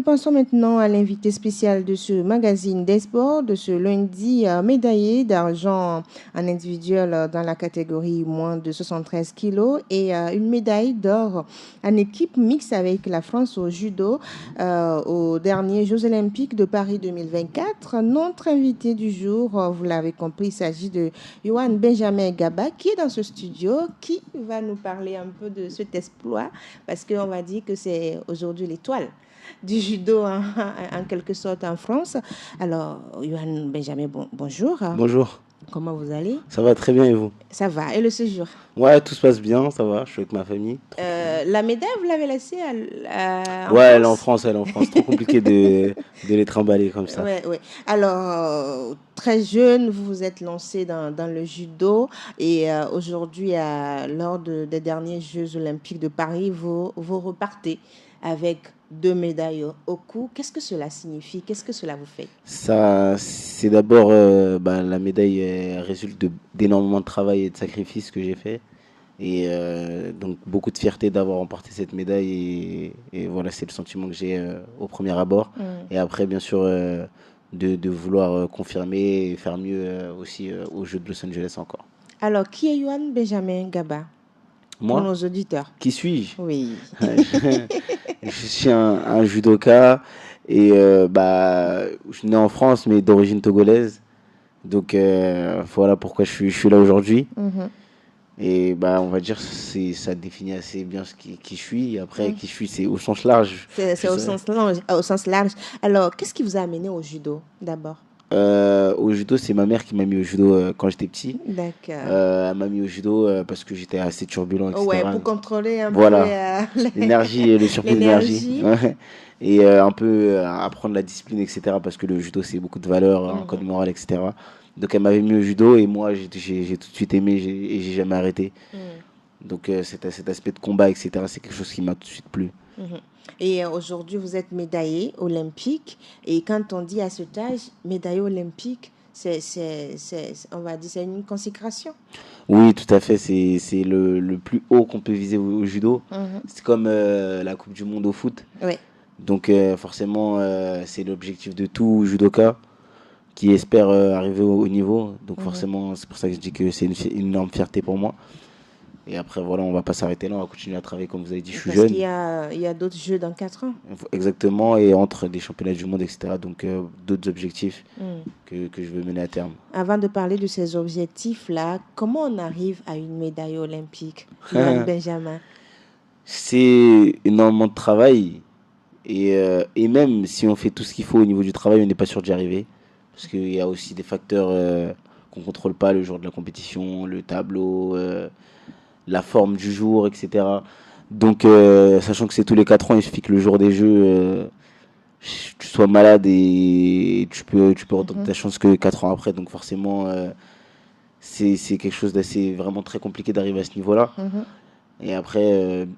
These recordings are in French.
passons maintenant à l'invité spécial de ce magazine des sports de ce lundi, médaillé d'argent en individuel dans la catégorie moins de 73 kilos et une médaille d'or en équipe mixte avec la France au judo aux derniers Jeux olympiques de Paris 2024. Notre invité du jour, vous l'avez compris, il s'agit de Yohan Benjamin Gaba qui est dans ce studio, qui va nous parler un peu de cet exploit parce qu'on va dire que c'est aujourd'hui l'étoile du judo en quelque sorte en France. Alors, Yohan Benjamin, bonjour. Bonjour. Comment vous allez? Ça va très bien et vous? Ça va. Et le séjour? Ouais, tout se passe bien, ça va. Je suis avec ma famille. La médaille, vous l'avez laissée en Ouais, France? elle est en France. Trop compliqué de les trimballer comme ça. Ouais, ouais. Alors, très jeune, vous vous êtes lancé dans le judo et aujourd'hui, lors des derniers Jeux olympiques de Paris, vous repartez avec 2 médailles au cou. Qu'est-ce que cela signifie? Qu'est-ce que cela vous fait? Ça, c'est d'abord la médaille résulte d'énormément de travail et de sacrifices que j'ai fait. Et donc beaucoup de fierté d'avoir remporté cette médaille et voilà, c'est le sentiment que j'ai au premier abord. Et après, bien sûr, de vouloir confirmer et faire mieux aussi aux Jeux de Los Angeles encore. Alors, qui est Yohan Benjamin Gaba pour Moi, nos auditeurs? qui suis-je? Oui. Je suis un judoka et je suis né en France mais d'origine togolaise. Donc voilà pourquoi je suis là aujourd'hui. Et on va dire ça définit assez bien qui je suis. Et après, qui je suis, c'est au sens large. C'est au sens large. Alors, qu'est-ce qui vous a amené au judo d'abord? Au judo, c'est ma mère qui m'a mis au judo quand j'étais petit. D'accord. Elle m'a mis au judo parce que j'étais assez turbulent, etc. Ouais, pour contrôler un Voilà. peu L'énergie et le surplus d'énergie. l'énergie. Ouais. Et un peu apprendre la discipline, etc. Parce que le judo, c'est beaucoup de valeurs, un code moral, etc. Donc elle m'avait mis au judo et moi, j'ai tout de suite aimé et j'ai jamais arrêté. Donc cet aspect de combat, etc., c'est quelque chose qui m'a tout de suite plu. Et aujourd'hui, vous êtes médaillé olympique. Et quand on dit à cet âge, médaillé olympique, on va dire, c'est une consécration. Oui, tout à fait. C'est le plus haut qu'on peut viser au judo. C'est comme la Coupe du Monde au foot. Ouais. Donc forcément, c'est l'objectif de tout judoka qui espère arriver au niveau. Donc forcément, c'est pour ça que je dis que c'est une énorme fierté pour moi. Et après, voilà, on va pas s'arrêter là, on va continuer à travailler, comme vous avez dit, je suis jeune. Parce qu'il y a d'autres jeux dans 4 ans. Exactement, et entre des championnats du monde, etc. Donc d'autres objectifs que je veux mener à terme. Avant de parler de ces objectifs-là, comment on arrive à une médaille olympique, Yohan Benjamin? C'est énormément de travail. Et même si on fait tout ce qu'il faut au niveau du travail, on n'est pas sûr d'y arriver. Parce qu'il y a aussi des facteurs qu'on ne contrôle pas le jour de la compétition, le tableau, la forme du jour, etc. Donc, sachant que c'est tous les 4 ans, il suffit que le jour des Jeux, tu sois malade et tu peux retenter ta chance que 4 ans après. Donc forcément, c'est quelque chose d'assez vraiment très compliqué d'arriver à ce niveau-là. Et après,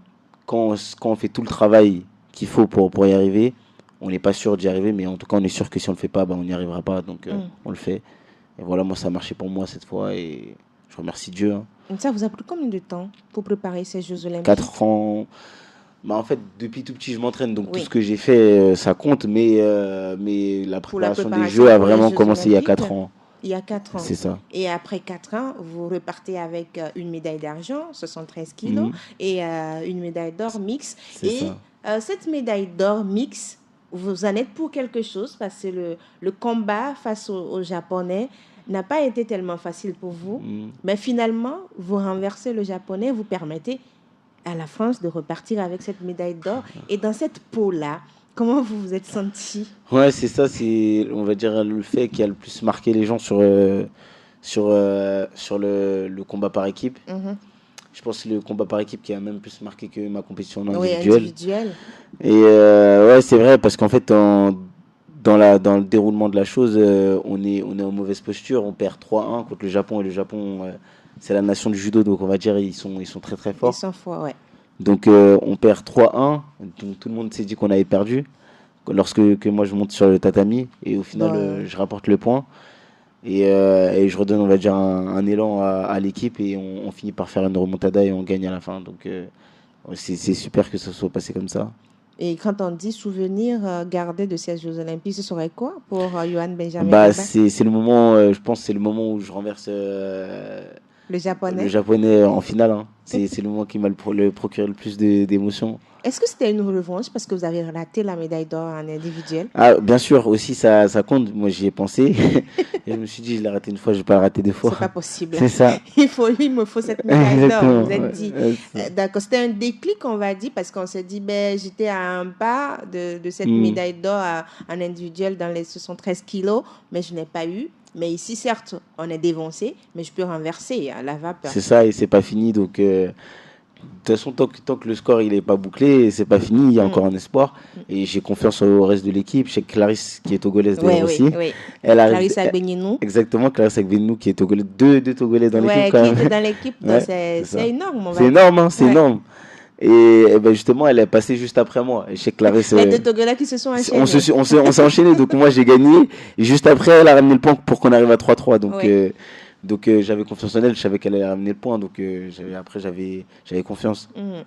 quand on fait tout le travail qu'il faut pour y arriver, on n'est pas sûr d'y arriver, mais en tout cas, on est sûr que si on le fait pas, on n'y arrivera pas. Donc, on le fait. Et voilà, moi, ça a marché pour moi cette fois et je remercie Dieu. Ça vous a pris combien de temps pour préparer ces Jeux olympiques? 4 ans. En fait, depuis tout petit, je m'entraîne, donc tout ce que j'ai fait, ça compte, mais la préparation des Jeux a vraiment commencé il y a 4 ans. Il y a 4 ans. C'est ça. Et après 4 ans, vous repartez avec une médaille d'argent, 73 kilos, et une médaille d'or mixte. Et cette médaille d'or mixte, vous en êtes pour quelque chose parce que le combat face aux Japonais n'a pas été tellement facile pour vous. Mais finalement, vous renversez le Japonais, vous permettez à la France de repartir avec cette médaille d'or. Et dans cette peau-là, comment vous vous êtes senti? Ouais, c'est ça, c'est, on va dire, le fait qui a le plus marqué les gens sur le combat par équipe. Je pense que c'est le combat par équipe qui a même plus marqué que ma compétition individuelle. Individuelle. Et ouais, c'est vrai, parce qu'en fait, dans le déroulement de la chose, on est en mauvaise posture. On perd 3-1 contre le Japon. Et le Japon, c'est la nation du judo, donc on va dire ils sont très très forts. Ils sont forts, ouais. Donc on perd 3-1. Donc tout le monde s'est dit qu'on avait perdu. Lorsque moi je monte sur le tatami et au final je rapporte le point. Et je redonne, on va dire, un élan à l'équipe et on finit par faire une remontada et on gagne à la fin. Donc c'est super que ça soit passé comme ça. Et quand on dit souvenir gardé de ces Jeux Olympiques, ce serait quoi pour Johan Benjamin Bah, Gaba, c'est le moment, je pense, que c'est le moment où je renverse le le japonais? japonais en finale, hein. C'est le moment qui m'a procuré le plus d'émotions. Est-ce que c'était une revanche parce que vous avez raté la médaille d'or en individuel? Ah, bien sûr, aussi, ça compte. Moi, j'y ai pensé. Et je me suis dit, je l'ai raté une fois, je vais pas le rater deux fois. C'est pas possible. C'est ça. Il me faut cette médaille d'or. Vous Exactement. vous êtes dit, C'est ça. d'accord, c'était un déclic, on va dire, parce qu'on s'est dit, ben, j'étais à un pas de cette Hmm. médaille d'or en individuel dans les 73 kilos, mais je n'ai pas eu. Mais ici, certes, on est dévancé, mais je peux renverser à la vapeur. C'est ça, et c'est pas fini. Donc, de toute façon, tant que le score il est pas bouclé, c'est pas fini. Il y a Mm. encore un espoir. Et j'ai confiance au reste de l'équipe. Je sais que Clarisse, qui est togolaise d'ailleurs Oui, oui, aussi, oui. elle arrive. Clarisse Agbenienou, Exactement, Clarisse Agbenou, qui est togolaise. Deux togolais dans l'équipe ouais, quand qui même. était dans l'équipe, donc Ouais, c'est c'est ça. énorme, on C'est va dire. énorme, hein, c'est Ouais. énorme. Et ben justement, elle est passée juste après moi. Et je sais que Clarisse, Les deux Togolais qui se sont enchaînés. on s'est enchaîné. Donc moi, j'ai gagné. Et juste après, elle a ramené le point pour qu'on arrive à 3-3. Oui. Donc j'avais confiance en elle. Je savais qu'elle allait ramener le point. Donc après, j'avais confiance. Mhm.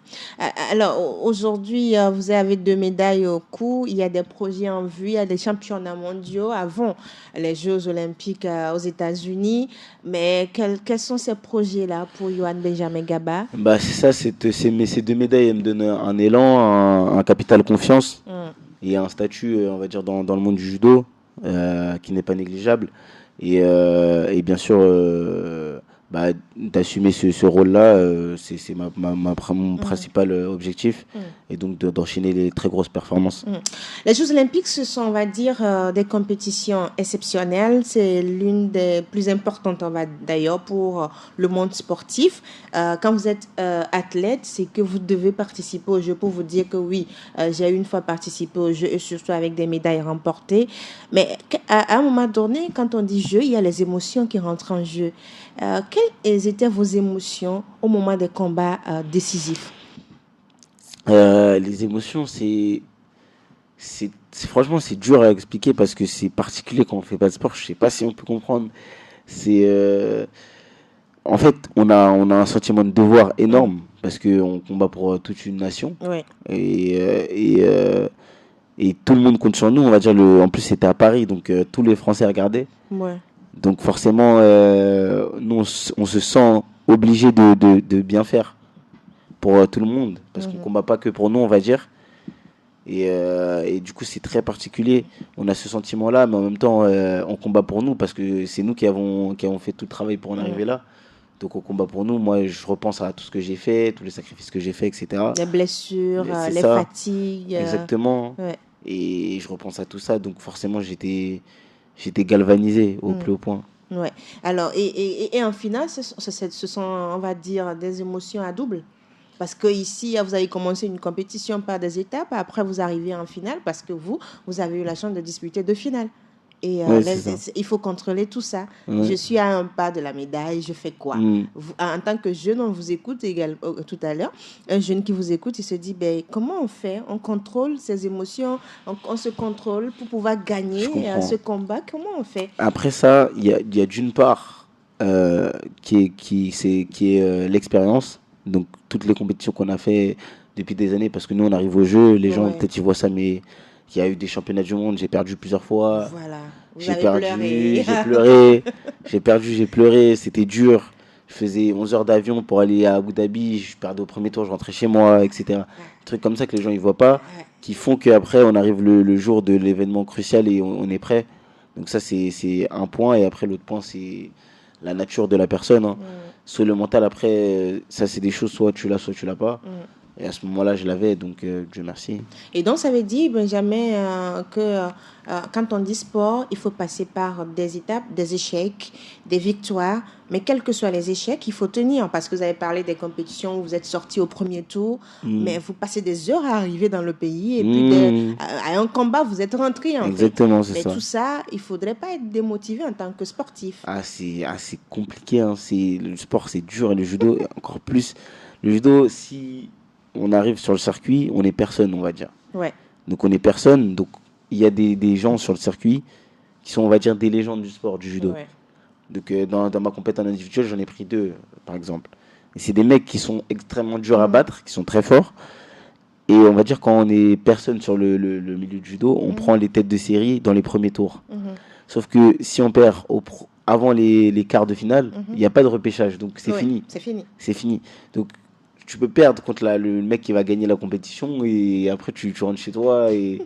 Alors, aujourd'hui, vous avez deux médailles au cou. Il y a des projets en vue, il y a des championnats mondiaux avant les Jeux olympiques aux États-Unis. Mais quels sont ces projets-là pour Johan Benjamin Gaba? Bah, c'est ça. Ces deux médailles, elles me donnent un élan, un capital confiance Mhm. et un statut, on va dire, dans le monde du judo qui n'est pas négligeable. Et bien sûr, bah, d'assumer ce rôle-là, c'est mon Mhm. principal objectif. Mhm. Et donc d'enchaîner les très grosses performances. Mhm. Les Jeux olympiques, ce sont, on va dire, des compétitions exceptionnelles. C'est l'une des plus importantes, on va d'ailleurs, pour le monde sportif. Quand vous êtes athlète, c'est que vous devez participer aux Jeux pour vous dire que oui, j'ai une fois participé aux Jeux et surtout avec des médailles remportées. Mais à un moment donné, quand on dit jeu, il y a les émotions qui rentrent en jeu. Quelles étaient vos émotions au moment des combats décisifs? Les émotions, franchement, c'est dur à expliquer parce que c'est particulier quand on fait pas de sport. Je sais pas si on peut comprendre. C'est, en fait, on a un sentiment de devoir Mhm. énorme parce que on combat pour toute une nation Oui, et, euh, et, euh, et tout le monde compte sur nous. On va dire en plus c'était à Paris, donc tous les Français regardaient. ouais. Donc forcément, nous on se sent obligé de bien faire pour tout le monde parce qu'on Mhm. combat pas que pour nous, on va dire. Et du coup, c'est très particulier. On a ce sentiment-là, mais en même temps, on combat pour nous parce que c'est nous qui avons fait tout le travail pour en Mhm. arriver là. Donc on combat pour nous. Moi, je repense à tout ce que j'ai fait, tous les sacrifices que j'ai fait, etc. Les blessures, C'est les ça, fatigues. exactement. Ouais. Et je repense à tout ça. Donc forcément, j'étais galvanisé au Mm, plus haut point. ouais. Alors, et en finale, ce sont, on va dire, des émotions à double. Parce que ici, vous avez commencé une compétition par des étapes, après vous arrivez en finale parce que vous avez eu la chance de disputer deux finales. Et Oui, c'est ça. il faut contrôler tout ça. Je Ouais. suis à un pas de la médaille, je fais quoi? Mm. En tant que jeune, on vous écoute également tout à l'heure. Un jeune qui vous écoute, il se dit, ben, comment on fait? On contrôle ses émotions, on se contrôle pour pouvoir Je gagner ce comprends. combat. Comment on fait? Après ça, il y a d'une part qui est l'expérience. Donc toutes les compétitions qu'on a fait depuis des années, parce que nous on arrive au jeu, les gens Ouais, peut-être ils voient ça, mais il y a eu des championnats du monde, j'ai perdu plusieurs fois, voilà. Vous avez pleuré. j'ai pleuré, j'ai pleuré, c'était dur. Je faisais 11 heures d'avion pour aller à Abu Dhabi, je perdais au premier tour, je rentrais chez moi, etc. Des trucs comme ça que les gens ils voient pas, Ouais. qui font qu'après on arrive le jour de l'événement crucial et on est prêt. Donc ça c'est un point et après l'autre point c'est la nature de la personne, hein. Mm, Soit le mental après, ça c'est des choses soit tu l'as pas. mm. Et à ce moment-là je l'avais donc Dieu merci. Et donc, ça veut dire, Benjamin, que quand on dit sport, il faut passer par des étapes, des échecs, des victoires. Mais quels que soient les échecs, il faut tenir. Parce que vous avez parlé des compétitions où vous êtes sorti au premier tour, Mm. mais vous passez des heures à arriver dans le pays. Et puis, Mm. à un combat, vous êtes rentré, en fait. Exactement c'est Mais tout ça. ça, il ne faudrait pas être démotivé en tant que sportif. C'est compliqué, hein. Le sport c'est dur et le judo encore plus. Le judo, si on arrive sur le circuit, on est personne, on va dire. Ouais. Donc on est personne, donc il y a des gens sur le circuit qui sont, on va dire, des légendes du sport, du judo. Ouais. Donc dans ma compétition individuelle, j'en ai pris deux, par exemple. Et c'est des mecs qui sont extrêmement durs à Mhm. battre, qui sont très forts. Et on va dire quand on est personne sur le milieu du judo, on prend les têtes de série dans les premiers tours. Sauf que si on perd avant les quarts de finale, il n'y a pas de repêchage, donc c'est fini. C'est fini. C'est fini. Donc tu peux perdre contre le mec qui va gagner la compétition et après tu rentres chez toi et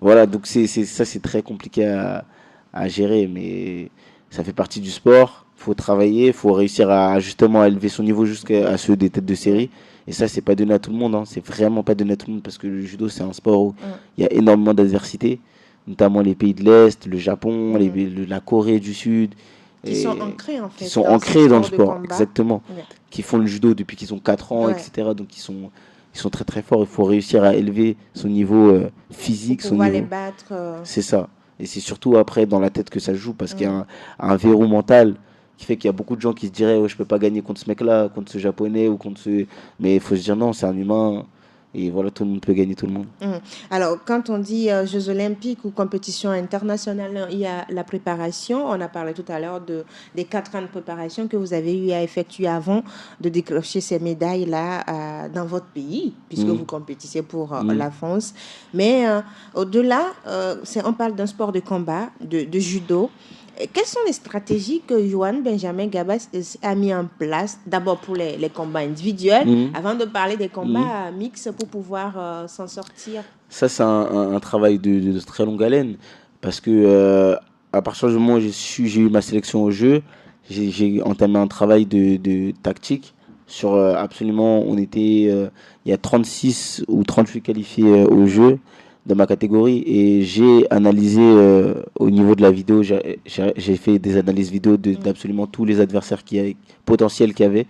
voilà. Donc ça c'est très compliqué à gérer, mais ça fait partie du sport. Faut travailler, faut réussir à justement élever son niveau jusqu'à ceux des têtes de série. Et ça, c'est pas donné à tout le monde. Hein. C'est vraiment pas donné à tout le monde parce que le judo, c'est un sport où il y a énormément d'adversité, notamment les pays de l'Est, le Japon, la Corée du Sud. Qui sont ancrés en fait. Qui sont ancrés dans le sport, combat. exactement. Qui font le judo depuis qu'ils ont 4 ans, etc. Donc ils sont très très forts. Il faut réussir à élever son niveau physique. Pour pouvoir son niveau... les battre. C'est ça. Et c'est surtout après dans la tête que ça se joue parce qu'il y a un verrou mental qui fait qu'il y a beaucoup de gens qui se diraient je peux pas gagner contre ce mec-là, contre ce japonais ou contre ce... Mais il faut se dire non, c'est un humain et voilà, tout le monde peut gagner tout le monde. Alors, quand on dit Jeux olympiques ou compétition internationale, il y a la préparation. On a parlé tout à l'heure des 4 ans de préparation que vous avez eu à effectuer avant de décrocher ces médailles-là dans votre pays, puisque vous compétissez pour la France. Mais au-delà, on parle d'un sport de combat, de judo. Quelles sont les stratégies que Johan Benjamin Gabas a mis en place, d'abord pour les combats individuels, avant de parler des combats mixtes pour pouvoir s'en sortir? Ça, c'est un travail de très longue haleine, parce que à partir du moment où j'ai eu ma sélection au jeu, j'ai entamé un travail de tactique sur absolument, il y a 36 ou 38 qualifiés au jeu dans ma catégorie et j'ai analysé au niveau de la vidéo, j'ai fait des analyses vidéo d'absolument tous les adversaires potentiels qu'il y avait.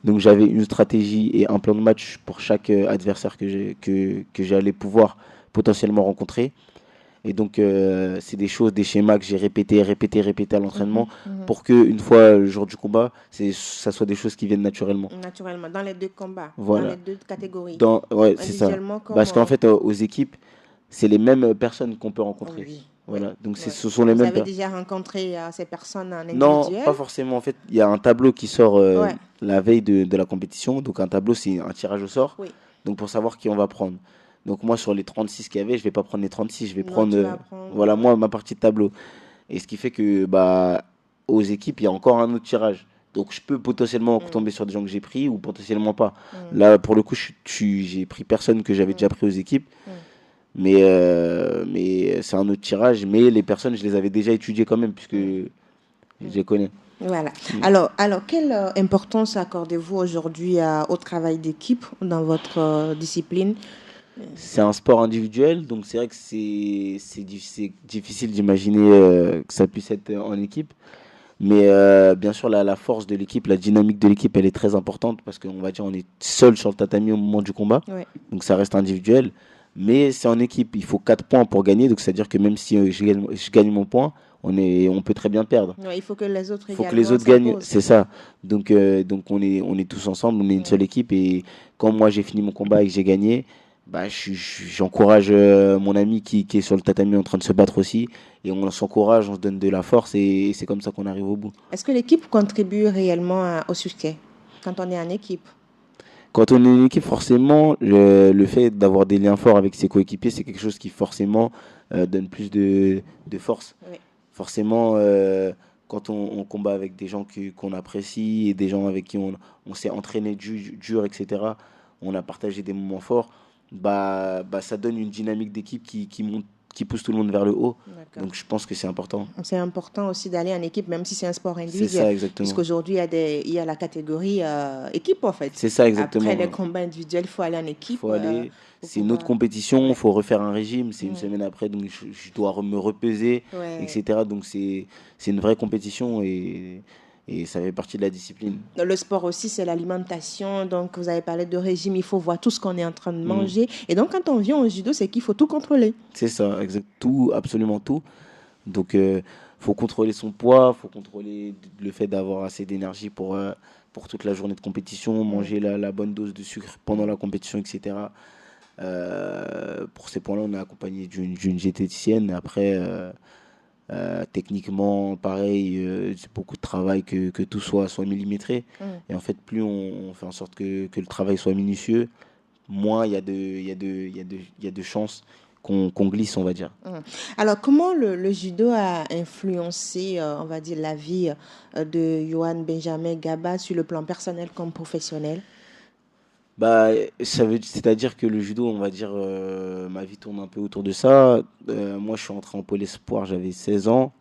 Donc j'avais une stratégie et un plan de match pour chaque adversaire que j'allais pouvoir potentiellement rencontrer. Et donc c'est des schémas que j'ai répétés à l'entraînement pour que une fois le jour du combat, ça soit des choses qui viennent naturellement. Naturellement, dans les 2 combats, voilà. dans les 2 catégories. Ouais, c'est ça. Parce qu'en fait, aux équipes, c'est les mêmes personnes qu'on peut rencontrer. Voilà. Donc ce sont les mêmes. Vous avez déjà rencontré ces personnes en individuel? Non, pas forcément. En fait, il y a un tableau qui sort la veille de la compétition. Donc un tableau, c'est un tirage au sort. Donc pour savoir qui on va prendre. Donc moi, sur les 36 qu'il y avait, je vais pas prendre les 36, je vais prendre voilà, moi, ma partie de tableau. Et ce qui fait que aux équipes, il y a encore un autre tirage. Donc je peux potentiellement tomber sur des gens que j'ai pris ou potentiellement pas. Là, pour le coup, j'ai pris personne que j'avais déjà pris aux équipes. Mais c'est un autre tirage. Mais les personnes, je les avais déjà étudiées quand même, puisque je les connais. Voilà. Alors, quelle importance accordez-vous aujourd'hui au travail d'équipe dans votre discipline? C'est un sport individuel, donc c'est vrai que c'est difficile d'imaginer que ça puisse être en équipe. Mais bien sûr, la force de l'équipe, la dynamique de l'équipe, elle est très importante parce qu'on va dire on est seul sur le tatami au moment du combat. Donc ça reste individuel. Mais c'est en équipe, il faut 4 points pour gagner. Donc c'est-à-dire que même si je gagne mon point, on peut très bien perdre. Il faut que les autres gagnent, c'est ça. Donc on est tous ensemble, on est une seule équipe. Et quand moi j'ai fini mon combat et que j'ai gagné, j'encourage mon ami qui est sur le tatami en train de se battre aussi. Et on s'encourage, on se donne de la force et c'est comme ça qu'on arrive au bout. Est-ce que l'équipe contribue réellement au succès quand on est en équipe? Quand on est une équipe, forcément, le fait d'avoir des liens forts avec ses coéquipiers, c'est quelque chose qui forcément donne plus de force. Forcément, quand on combat avec des gens qu'on apprécie et des gens avec qui on s'est entraîné dur, etc., on a partagé des moments forts, ça donne une dynamique d'équipe qui monte, qui pousse tout le monde vers le haut. Donc je pense que c'est important. C'est important aussi d'aller en équipe, même si c'est un sport individuel. C'est ça, exactement. Puisqu'aujourd'hui, il y a la catégorie équipe, en fait. C'est ça, exactement. Après les combats individuels, il faut aller en équipe. C'est une autre compétition, il faut refaire un régime, c'est une semaine après, donc je dois me repeser, etc. Donc c'est une vraie compétition et ça fait partie de la discipline. Le sport aussi, c'est l'alimentation. Donc, vous avez parlé de régime, il faut voir tout ce qu'on est en train de manger. Et donc, quand on vient au judo, c'est qu'il faut tout contrôler. C'est ça, tout, absolument tout. Donc, faut contrôler son poids, faut contrôler le fait d'avoir assez d'énergie pour toute la journée de compétition, manger la bonne dose de sucre pendant la compétition, etc. Pour ces points-là, on est accompagné d'une diététicienne. Après... techniquement, pareil, c'est beaucoup de travail que tout soit millimétré. Et en fait, plus on fait en sorte que le travail soit minutieux, moins il y a de chances qu'on glisse, on va dire. Alors, comment le judo a influencé, on va dire, la vie de Johan Benjamin Gaba sur le plan personnel comme professionnel? Bah, c'est-à-dire que le judo, on va dire, ma vie tourne un peu autour de ça. Moi, je suis entré en pôle espoir, j'avais 16 ans.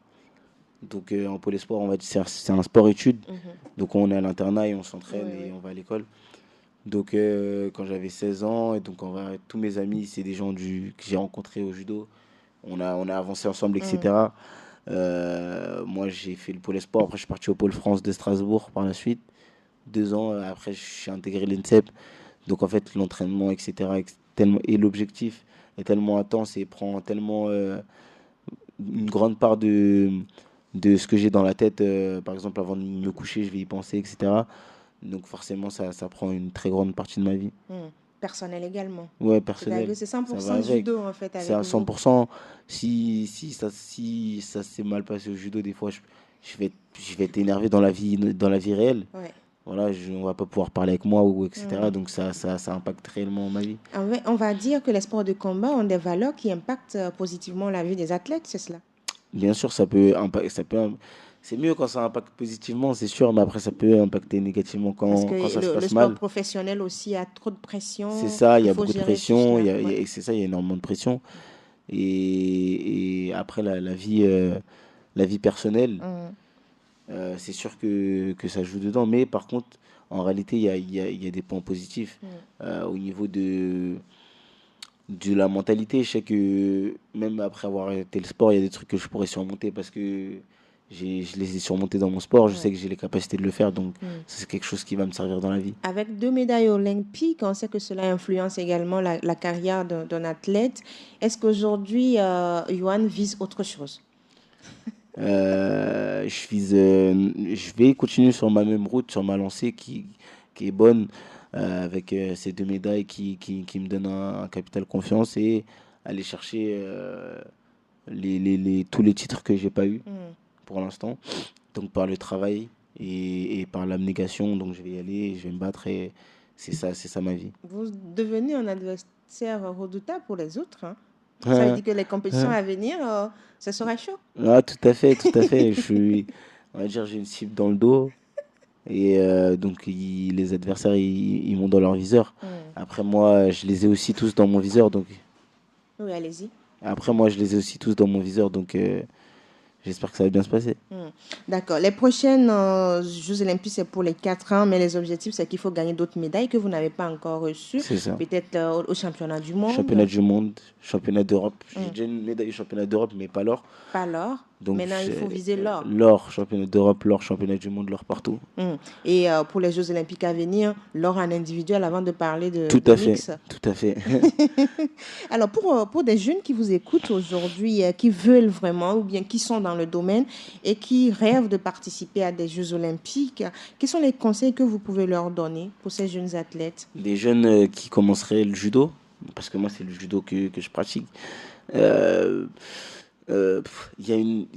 Donc, en pôle espoir, on va dire, c'est un sport-études. Mhm. Donc, on est à l'internat et on s'entraîne Oui, et oui. on va à l'école. Donc, quand j'avais 16 ans, et donc, tous mes amis, c'est des gens que j'ai rencontrés au judo. On a avancé ensemble, Mm. etc. Moi, j'ai fait le pôle espoir. Après, je suis parti au pôle France de Strasbourg par la suite. 2 ans après, je suis intégré l'INSEP. Donc, en fait, l'entraînement, etc., et l'objectif est tellement intense et prend tellement une grande part de ce que j'ai dans la tête. Par exemple, avant de me coucher, je vais y penser, etc. Donc, forcément, ça prend une très grande partie de ma vie. Mm. Personnel également. Ouais, C'est-à-dire personnel, que c'est ça 100% va de avec. judo en fait C'est avec à cent vous. pour cent Si ça s'est mal passé au judo, des fois, je vais être énervé dans la vie réelle. Ouais. Voilà, on va pas pouvoir parler avec moi, ou etc. Mm. Donc, ça impacte réellement ma vie. On va dire que les sports de combat ont des valeurs qui impactent positivement la vie des athlètes, c'est cela. Bien sûr, c'est mieux quand ça impacte positivement, c'est sûr, mais après, ça peut impacter négativement Parce que quand ça se le passe sport mal. professionnel aussi a trop de C'est pression, ça, il il y a faut beaucoup de gérer tout pression, cela. Ouais. et c'est ça, il y a énormément de pression. Et après, la vie personnelle, Mm. c'est sûr que ça joue dedans. Mais par contre, en réalité, il y a des points positifs. Mm. Au niveau de la mentalité, je sais que même après avoir arrêté le sport, il y a des trucs que je pourrais surmonter parce que je les ai surmontés dans mon sport. Je sais Ouais. que j'ai les capacités de le faire. Donc, Mm. ça, c'est quelque chose qui va me servir dans la vie. Avec 2 médailles olympiques, on sait que cela influence également la carrière d'un athlète. Est-ce qu'aujourd'hui, Johan vise autre chose? Je vais continuer sur ma même route, sur ma lancée qui est bonne, avec ces 2 médailles qui me donnent un capital confiance, et aller chercher tous les titres que j'ai pas eu Mm. pour l'instant. Donc, par le travail et par l'abnégation, donc je vais y aller, je vais me battre, et c'est ça ma vie. Vous devenez un adversaire redoutable pour les autres, hein. Ça veut Hein, dire que les compétitions hein. à venir, ça sera chaud. Ah, tout à fait, tout à fait. On va dire, j'ai une cible dans le dos. Et donc, les adversaires, ils m'ont dans leur viseur. Mm. Après, moi, je les ai aussi tous dans mon viseur. Oui, allez-y. Après, moi, je les ai aussi tous dans mon viseur. Donc, j'espère que ça va bien se passer. Mm. D'accord. Les prochaines Jeux Olympiques, c'est pour les 4 ans, mais les objectifs, c'est qu'il faut gagner d'autres médailles que vous n'avez pas encore reçues. C'est ça. Peut-être au championnat du Championnat monde. du monde, championnat d'Europe. J'ai Mm. déjà une médaille au championnat d'Europe, mais pas l'or. Pas l'or. Donc, Maintenant, il faut viser l'or. l'or, championnat d'Europe, l'or, championnat du monde, l'or partout. Mm. Et pour les Jeux Olympiques à venir, l'or en individuel avant de parler Tout de à fait, mix. tout à fait. Alors, pour des jeunes qui vous écoutent aujourd'hui, qui veulent vraiment, ou bien qui sont dans le domaine et qui rêvent de participer à des Jeux Olympiques, quels sont les conseils que vous pouvez leur donner pour ces jeunes athlètes? Des jeunes qui commenceraient le judo, parce que moi, c'est le judo que je pratique. Euh, il y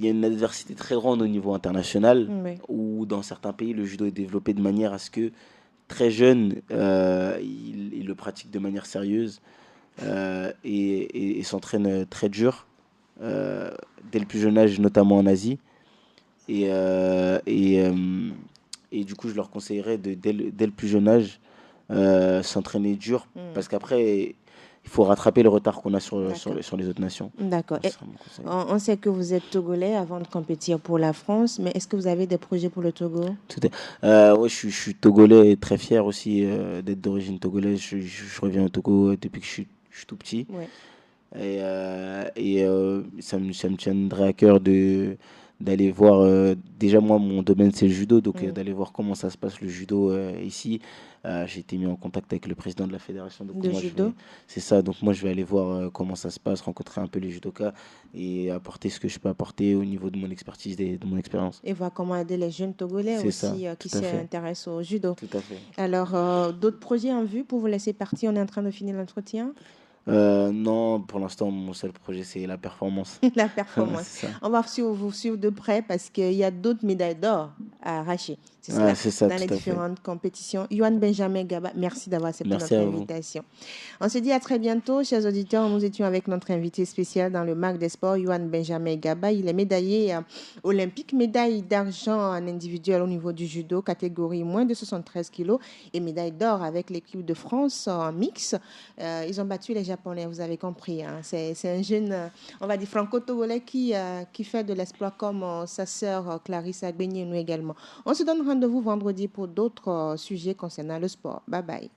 a une adversité très grande au niveau international, Oui. où dans certains pays, le judo est développé de manière à ce que très jeunes, ils le pratiquent de manière sérieuse, et s'entraînent très dur, dès le plus jeune âge, notamment en Asie. Et, et du coup, je leur conseillerais dès le plus jeune âge, s'entraîner dur, Mm. parce qu'après, il faut rattraper le retard qu'on a D'accord. sur les autres nations. D'accord. Ce sera mon conseil. On sait que vous êtes togolais avant de compétir pour la France, mais est-ce que vous avez des projets pour le Togo? Ouais, je suis togolais et très fier aussi d'être d'origine togolaise. Je reviens au Togo depuis que je suis tout petit. Oui. Et ça me tiendrait à cœur d'aller voir. Déjà, moi, mon domaine, c'est le judo. Donc, Mm. d'aller voir comment ça se passe le judo ici. J'ai été mis en contact avec le président de la fédération. Donc, De judo? c'est ça. Donc, moi, je vais aller voir comment ça se passe, rencontrer un peu les judokas et apporter ce que je peux apporter au niveau de mon expertise et de mon expérience. Et voir comment aider les jeunes Togolais C'est ça, aussi qui tout à fait. s'intéressent au judo. Tout à fait. Alors, d'autres projets en vue pour vous laisser partir? On est en train de finir l'entretien. Non, pour l'instant, mon seul projet, c'est la performance. La performance. C'est ça. On va vous suivre de près parce qu'il y a d'autres médailles d'or à arracher. C'est Ouais, cela, c'est ça, dans les tout à fait. différentes compétitions. Yohan Benjamin Gaba, merci d'avoir accepté Merci notre à vous. invitation. On se dit à très bientôt, chers auditeurs. Nous étions avec notre invité spécial dans le MAC des Sports, Yohan Benjamin Gaba. Il est médaillé olympique, médaille d'argent en individuel au niveau du judo, catégorie moins de 73 kilos, et médaille d'or avec l'équipe de France en mix. Ils ont battu les Japonais, vous avez compris. Hein. C'est un jeune, on va dire franco-togolais qui fait de l'exploit comme sa sœur Clarisse Agbenienou également. On se donne rendez-vous vendredi pour d'autres sujets concernant le sport. Bye bye.